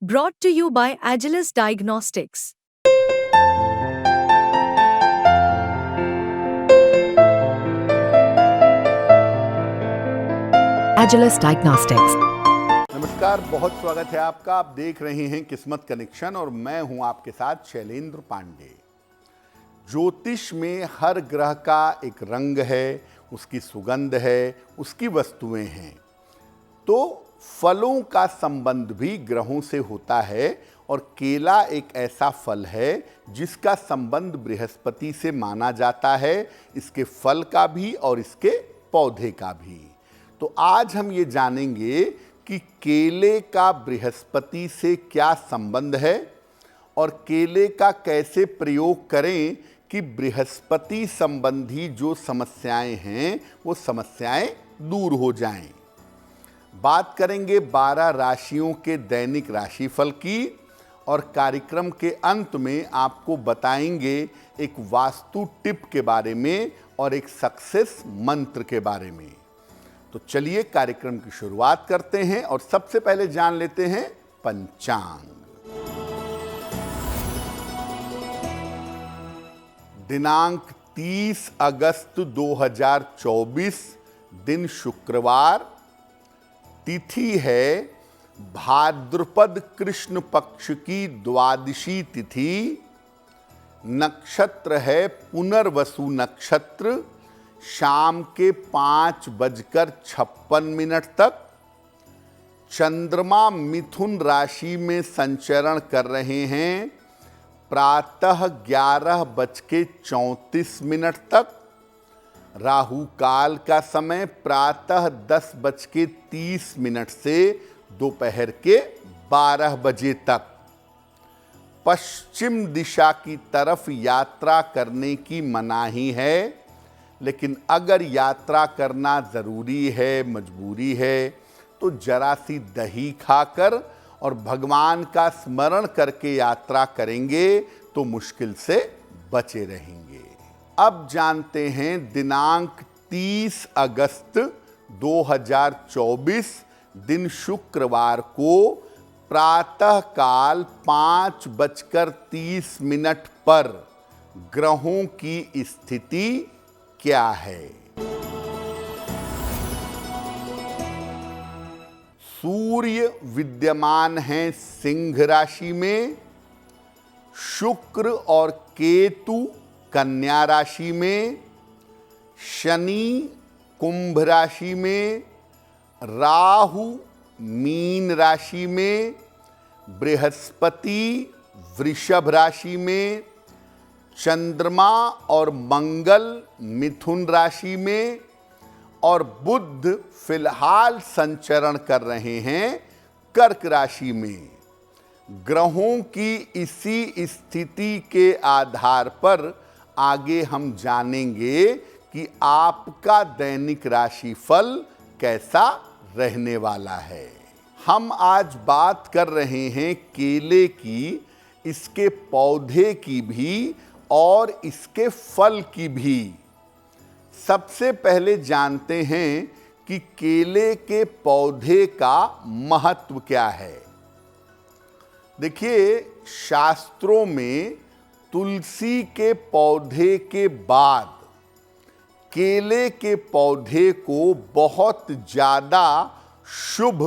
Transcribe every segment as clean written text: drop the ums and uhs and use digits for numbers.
Brought to you by Agilus Diagnostics. Agilus Diagnostics. नमस्कार, बहुत स्वागत है आपका। आप देख रहे हैं किस्मत कनेक्शन और मैं हूं आपके साथ शैलेंद्र पांडे। ज्योतिष में हर ग्रह का एक रंग है, उसकी सुगंध है, उसकी वस्तुएं हैं। तो फलों का संबंध भी ग्रहों से होता है और केला एक ऐसा फल है जिसका संबंध बृहस्पति से माना जाता है, इसके फल का भी और इसके पौधे का भी। तो आज हम ये जानेंगे कि केले का बृहस्पति से क्या संबंध है और केले का कैसे प्रयोग करें कि बृहस्पति संबंधी जो समस्याएं हैं वो समस्याएं दूर हो जाएं। बात करेंगे 12 राशियों के दैनिक राशिफल की और कार्यक्रम के अंत में आपको बताएंगे एक वास्तु टिप के बारे में और एक सक्सेस मंत्र के बारे में। तो चलिए कार्यक्रम की शुरुआत करते हैं और सबसे पहले जान लेते हैं पंचांग। दिनांक 30 अगस्त 2024, दिन शुक्रवार, तिथि है भाद्रपद कृष्ण पक्ष की द्वादशी तिथि, नक्षत्र है पुनर्वसु नक्षत्र, शाम के 5:56 तक। चंद्रमा मिथुन राशि में संचरण कर रहे हैं प्रातः 11:34 तक। राहु काल का समय प्रातः 10:30 से दोपहर के 12 बजे तक। पश्चिम दिशा की तरफ यात्रा करने की मनाही है, लेकिन अगर यात्रा करना ज़रूरी है, मजबूरी है, तो जरा सी दही खाकर और भगवान का स्मरण करके यात्रा करेंगे तो मुश्किल से बचे रहेंगे। अब जानते हैं दिनांक 30 अगस्त 2024, दिन शुक्रवार को प्रातः काल 5:30 पर ग्रहों की स्थिति क्या है। सूर्य विद्यमान है सिंह राशि में, शुक्र और केतु कन्या राशि में, शनि कुंभ राशि में, राहु मीन राशि में, बृहस्पति वृषभ राशि में, चंद्रमा और मंगल मिथुन राशि में और बुध फिलहाल संचरण कर रहे हैं कर्क राशि में। ग्रहों की इसी स्थिति के आधार पर आगे हम जानेंगे कि आपका दैनिक राशिफल कैसा रहने वाला है। हम आज बात कर रहे हैं केले की, इसके पौधे की भी और इसके फल की भी। सबसे पहले जानते हैं कि केले के पौधे का महत्व क्या है। देखिए, शास्त्रों में तुलसी के पौधे के बाद केले के पौधे को बहुत ज़्यादा शुभ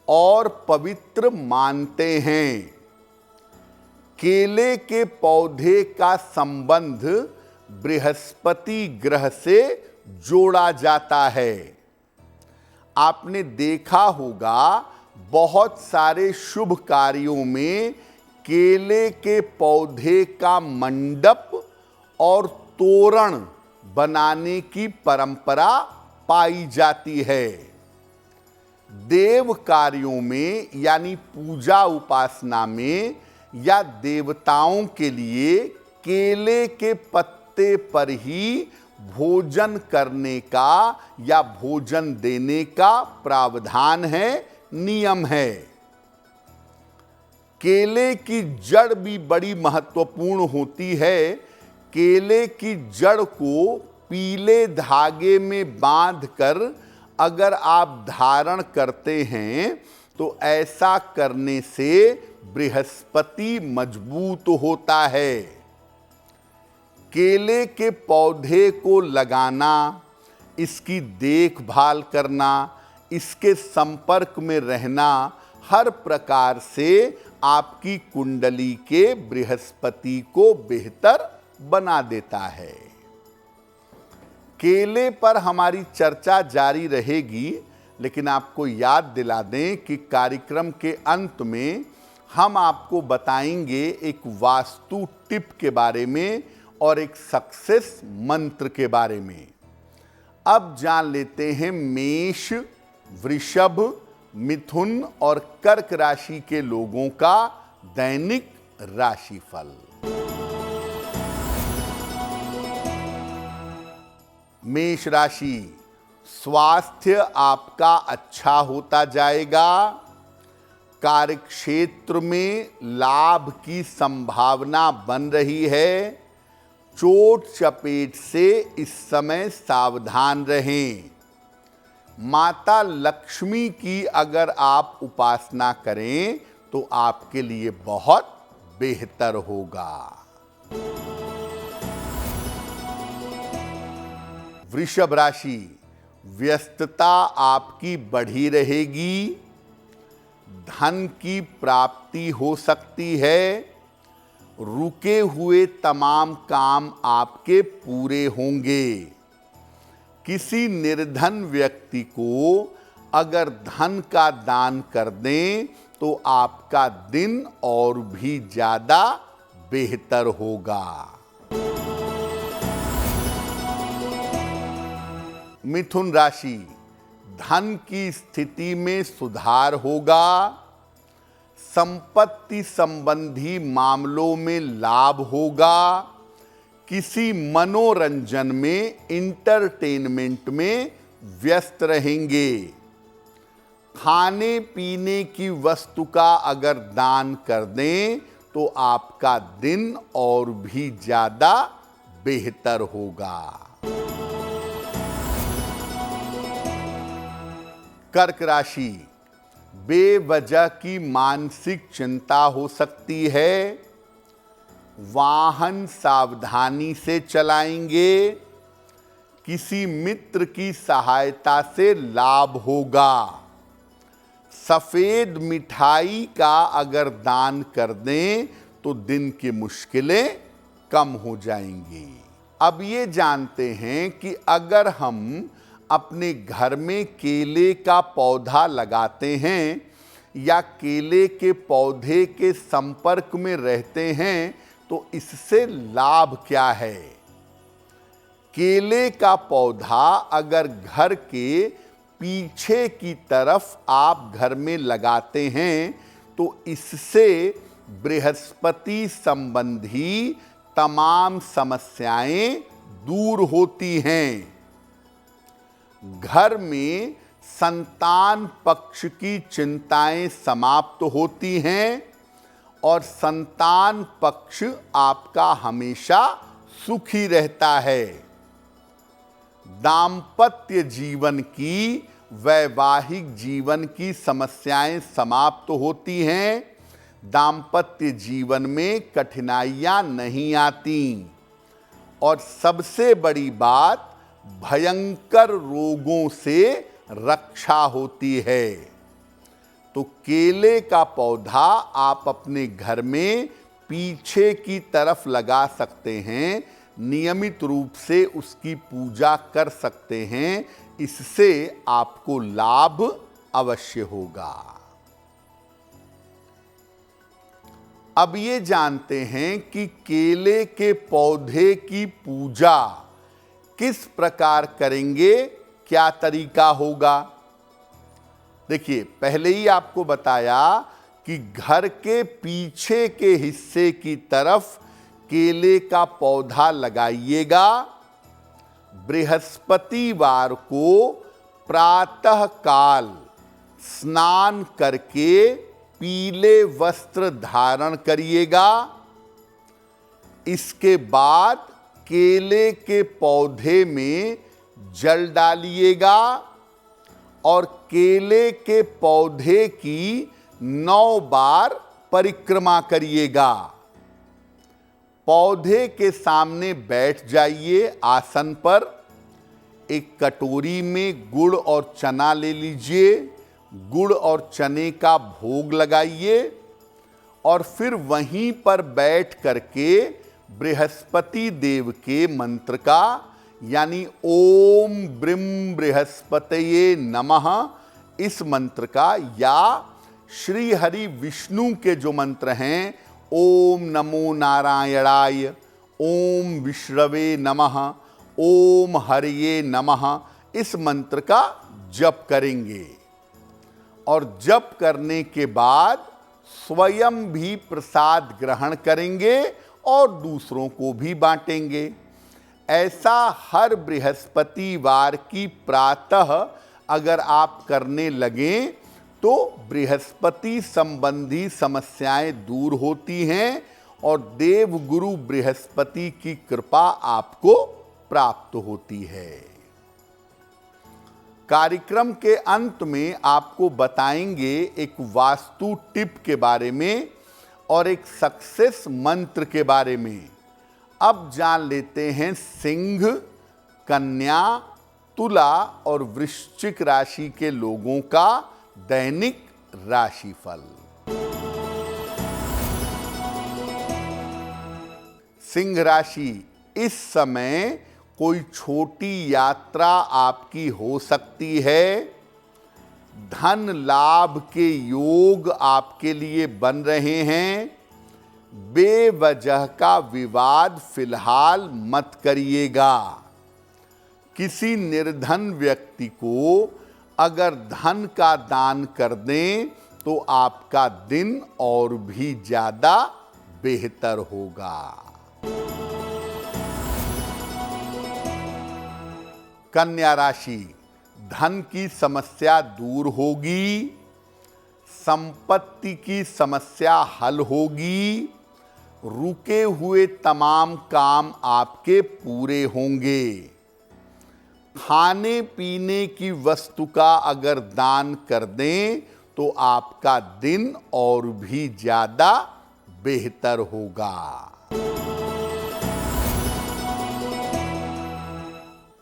और पवित्र मानते हैं। केले के पौधे का संबंध बृहस्पति ग्रह से जोड़ा जाता है। आपने देखा होगा बहुत सारे शुभ कार्यों में केले के पौधे का मंडप और तोरण बनाने की परंपरा पाई जाती है। देव कार्यों में यानी पूजा उपासना में या देवताओं के लिए केले के पत्ते पर ही भोजन करने का या भोजन देने का प्रावधान है, नियम है। केले की जड़ भी बड़ी महत्वपूर्ण होती है। केले की जड़ को पीले धागे में बांधकर अगर आप धारण करते हैं तो ऐसा करने से बृहस्पति मजबूत होता है। केले के पौधे को लगाना, इसकी देखभाल करना, इसके संपर्क में रहना हर प्रकार से आपकी कुंडली के बृहस्पति को बेहतर बना देता है। केले पर हमारी चर्चा जारी रहेगी, लेकिन आपको याद दिला दें कि कार्यक्रम के अंत में हम आपको बताएंगे एक वास्तु टिप के बारे में और एक सक्सेस मंत्र के बारे में। अब जान लेते हैं मेष, वृषभ, मिथुन और कर्क राशि के लोगों का दैनिक राशिफल। मेष राशि, स्वास्थ्य आपका अच्छा होता जाएगा। कार्यक्षेत्र में लाभ की संभावना बन रही है। चोट चपेट से इस समय सावधान रहें। माता लक्ष्मी की अगर आप उपासना करें तो आपके लिए बहुत बेहतर होगा। वृषभ राशि, व्यस्तता आपकी बढ़ी रहेगी। धन की प्राप्ति हो सकती है। रुके हुए तमाम काम आपके पूरे होंगे। किसी निर्धन व्यक्ति को अगर धन का दान कर दें तो आपका दिन और भी ज्यादा बेहतर होगा। मिथुन राशि, धन की स्थिति में सुधार होगा। संपत्ति संबंधी मामलों में लाभ होगा। किसी मनोरंजन में, इंटरटेनमेंट में व्यस्त रहेंगे। खाने पीने की वस्तु का अगर दान कर दें तो आपका दिन और भी ज्यादा बेहतर होगा। कर्क राशि, बेवजह की मानसिक चिंता हो सकती है। वाहन सावधानी से चलाएंगे। किसी मित्र की सहायता से लाभ होगा। सफेद मिठाई का अगर दान कर दें तो दिन की मुश्किलें कम हो जाएंगी। अब ये जानते हैं कि अगर हम अपने घर में केले का पौधा लगाते हैं या केले के पौधे के संपर्क में रहते हैं तो इससे लाभ क्या है। केले का पौधा अगर घर के पीछे की तरफ आप घर में लगाते हैं तो इससे बृहस्पति संबंधी तमाम समस्याएं दूर होती हैं। घर में संतान पक्ष की चिंताएं समाप्त होती हैं और संतान पक्ष आपका हमेशा सुखी रहता है। दाम्पत्य जीवन की, वैवाहिक जीवन की समस्याएं समाप्त होती हैं। दाम्पत्य जीवन में कठिनाइयां नहीं आती और सबसे बड़ी बात, भयंकर रोगों से रक्षा होती है। तो केले का पौधा आप अपने घर में पीछे की तरफ लगा सकते हैं। नियमित रूप से उसकी पूजा कर सकते हैं। इससे आपको लाभ अवश्य होगा। अब ये जानते हैं कि केले के पौधे की पूजा किस प्रकार करेंगे, क्या तरीका होगा। देखिए, पहले ही आपको बताया कि घर के पीछे के हिस्से की तरफ केले का पौधा लगाइएगा। बृहस्पतिवार को प्रातः काल स्नान करके पीले वस्त्र धारण करिएगा। इसके बाद केले के पौधे में जल डालिएगा और केले के पौधे की 9 बार परिक्रमा करिएगा। पौधे के सामने बैठ जाइए आसन पर। एक कटोरी में गुड़ और चना ले लीजिए। गुड़ और चने का भोग लगाइए और फिर वहीं पर बैठ करके बृहस्पति देव के मंत्र का, यानी ओम ब्रीम बृहस्पतये नमः, इस मंत्र का, या श्री हरि विष्णु के जो मंत्र हैं, ओम नमो नारायणाय, ओम विष्णवे नमः, ओम हरिये नमः, इस मंत्र का जप करेंगे। और जप करने के बाद स्वयं भी प्रसाद ग्रहण करेंगे और दूसरों को भी बांटेंगे। ऐसा हर बृहस्पतिवार की प्रातः अगर आप करने लगें तो बृहस्पति संबंधी समस्याएं दूर होती हैं और देवगुरु बृहस्पति की कृपा आपको प्राप्त होती है। कार्यक्रम के अंत में आपको बताएंगे एक वास्तु टिप के बारे में और एक सक्सेस मंत्र के बारे में। अब जान लेते हैं सिंह, कन्या, तुला और वृश्चिक राशि के लोगों का दैनिक राशिफल। सिंह राशि, इस समय कोई छोटी यात्रा आपकी हो सकती है। धन लाभ के योग आपके लिए बन रहे हैं। बेवजह का विवाद फिलहाल मत करिएगा। किसी निर्धन व्यक्ति को अगर धन का दान कर दें तो आपका दिन और भी ज्यादा बेहतर होगा। कन्या राशि, धन की समस्या दूर होगी। संपत्ति की समस्या हल होगी। रुके हुए तमाम काम आपके पूरे होंगे। खाने पीने की वस्तु का अगर दान कर दें तो आपका दिन और भी ज्यादा बेहतर होगा।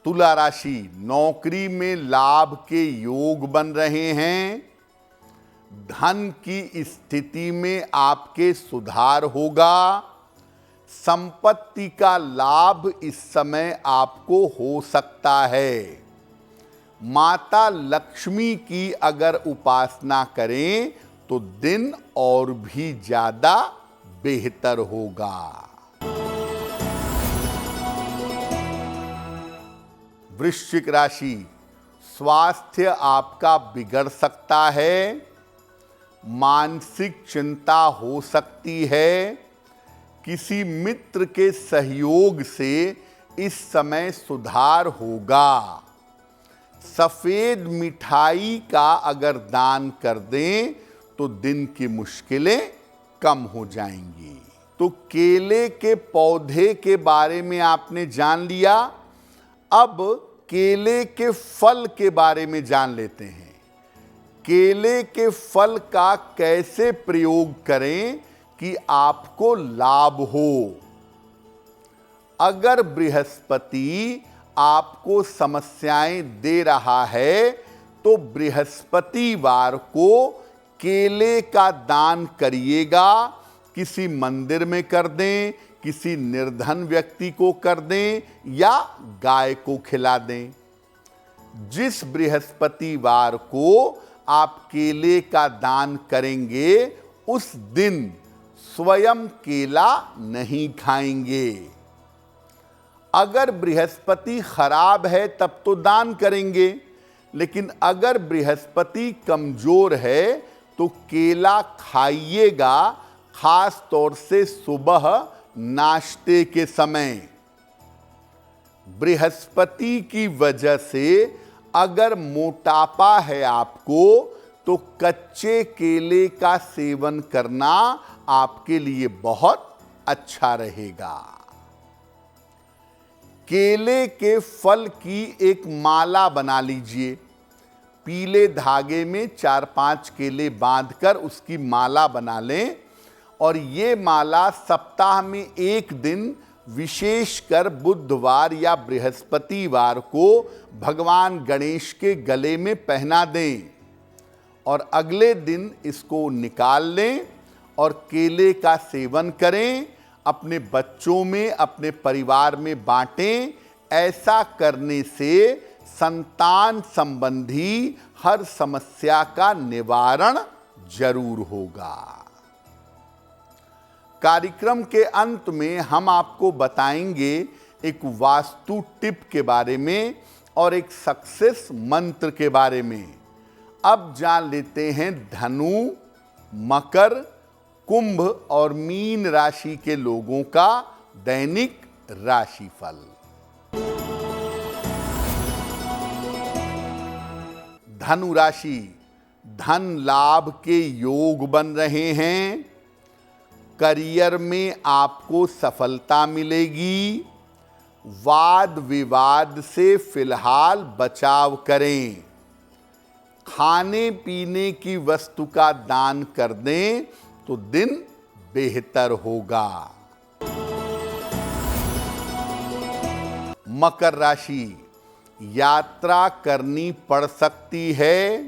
तुला राशि, नौकरी में लाभ के योग बन रहे हैं। धन की स्थिति में आपके सुधार होगा। संपत्ति का लाभ इस समय आपको हो सकता है। माता लक्ष्मी की अगर उपासना करें तो दिन और भी ज्यादा बेहतर होगा। वृश्चिक राशि, स्वास्थ्य आपका बिगड़ सकता है। मानसिक चिंता हो सकती है। किसी मित्र के सहयोग से इस समय सुधार होगा। सफेद मिठाई का अगर दान कर दें तो दिन की मुश्किलें कम हो जाएंगी। तो केले के पौधे के बारे में आपने जान लिया। अब केले के फल के बारे में जान लेते हैं। केले के फल का कैसे प्रयोग करें कि आपको लाभ हो। अगर बृहस्पति आपको समस्याएं दे रहा है तो बृहस्पतिवार को केले का दान करिएगा। किसी मंदिर में कर दें, किसी निर्धन व्यक्ति को कर दें या गाय को खिला दें। जिस बृहस्पतिवार को आप केले का दान करेंगे उस दिन स्वयं केला नहीं खाएंगे। अगर बृहस्पति खराब है तब तो दान करेंगे, लेकिन अगर बृहस्पति कमजोर है तो केला खाइएगा, खास तौर से सुबह नाश्ते के समय। बृहस्पति की वजह से अगर मोटापा है आपको तो कच्चे केले का सेवन करना आपके लिए बहुत अच्छा रहेगा। केले के फल की एक माला बना लीजिए। पीले धागे में 4-5 केले बांधकर उसकी माला बना लें और ये माला सप्ताह में एक दिन विशेषकर बुधवार या बृहस्पतिवार को भगवान गणेश के गले में पहना दें और अगले दिन इसको निकाल लें और केले का सेवन करें, अपने बच्चों में, अपने परिवार में बांटें। ऐसा करने से संतान संबंधी हर समस्या का निवारण जरूर होगा। कार्यक्रम के अंत में हम आपको बताएंगे एक वास्तु टिप के बारे में और एक सक्सेस मंत्र के बारे में। अब जान लेते हैं धनु, मकर, कुंभ और मीन राशि के लोगों का दैनिक राशिफल। धनु राशि, धन लाभ के योग बन रहे हैं। करियर में आपको सफलता मिलेगी। वाद विवाद से फिलहाल बचाव करें। खाने पीने की वस्तु का दान कर दें तो दिन बेहतर होगा। मकर राशि, यात्रा करनी पड़ सकती है।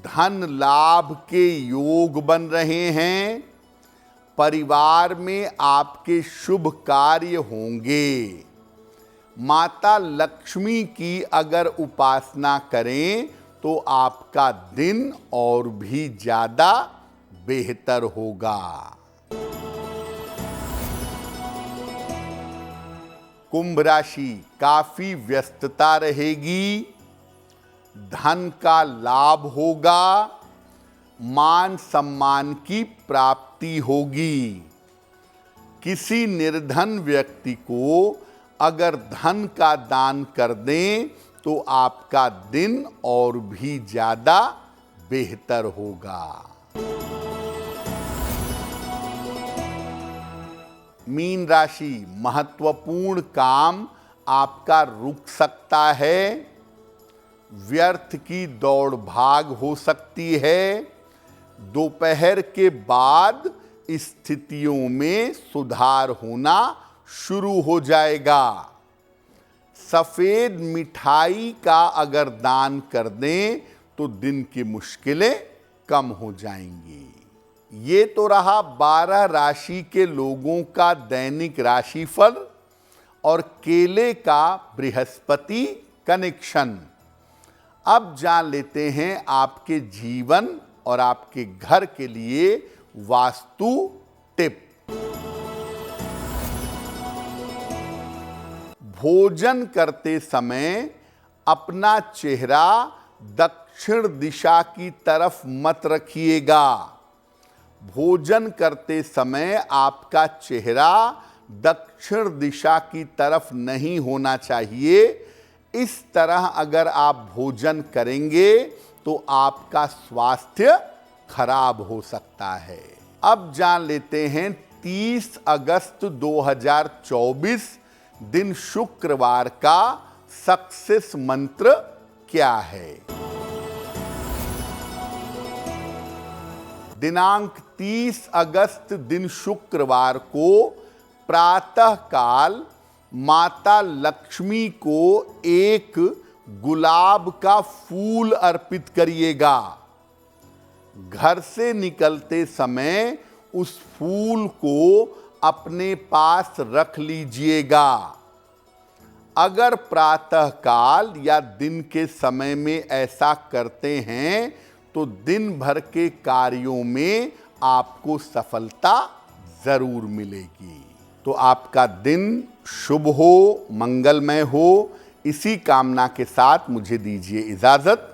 धन लाभ के योग बन रहे हैं। परिवार में आपके शुभ कार्य होंगे। माता लक्ष्मी की अगर उपासना करें तो आपका दिन और भी ज्यादा बेहतर होगा। कुंभ राशि, काफी व्यस्तता रहेगी। धन का लाभ होगा। मान सम्मान की प्राप्ति होगी। किसी निर्धन व्यक्ति को अगर धन का दान कर दें तो आपका दिन और भी ज्यादा बेहतर होगा। मीन राशि, महत्वपूर्ण काम आपका रुक सकता है। व्यर्थ की दौड़ भाग हो सकती है। दोपहर के बाद स्थितियों में सुधार होना शुरू हो जाएगा। सफेद मिठाई का अगर दान कर दें तो दिन की मुश्किलें कम हो जाएंगी। ये तो रहा 12 राशि के लोगों का दैनिक राशिफल और केले का बृहस्पति कनेक्शन। अब जान लेते हैं आपके जीवन और आपके घर के लिए वास्तु टिप। भोजन करते समय अपना चेहरा दक्षिण दिशा की तरफ मत रखिएगा। भोजन करते समय आपका चेहरा दक्षिण दिशा की तरफ नहीं होना चाहिए। इस तरह अगर आप भोजन करेंगे तो आपका स्वास्थ्य खराब हो सकता है। अब जान लेते हैं 30 अगस्त 2024 दिन शुक्रवार का सक्सेस मंत्र क्या है। दिनांक 30 अगस्त दिन शुक्रवार को प्रातः काल माता लक्ष्मी को एक गुलाब का फूल अर्पित करिएगा। घर से निकलते समय उस फूल को अपने पास रख लीजिएगा। अगर प्रातः काल या दिन के समय में ऐसा करते हैं तो दिन भर के कार्यों में आपको सफलता जरूर मिलेगी। तो आपका दिन शुभ हो, मंगलमय हो, इसी कामना के साथ मुझे दीजिए इजाजत।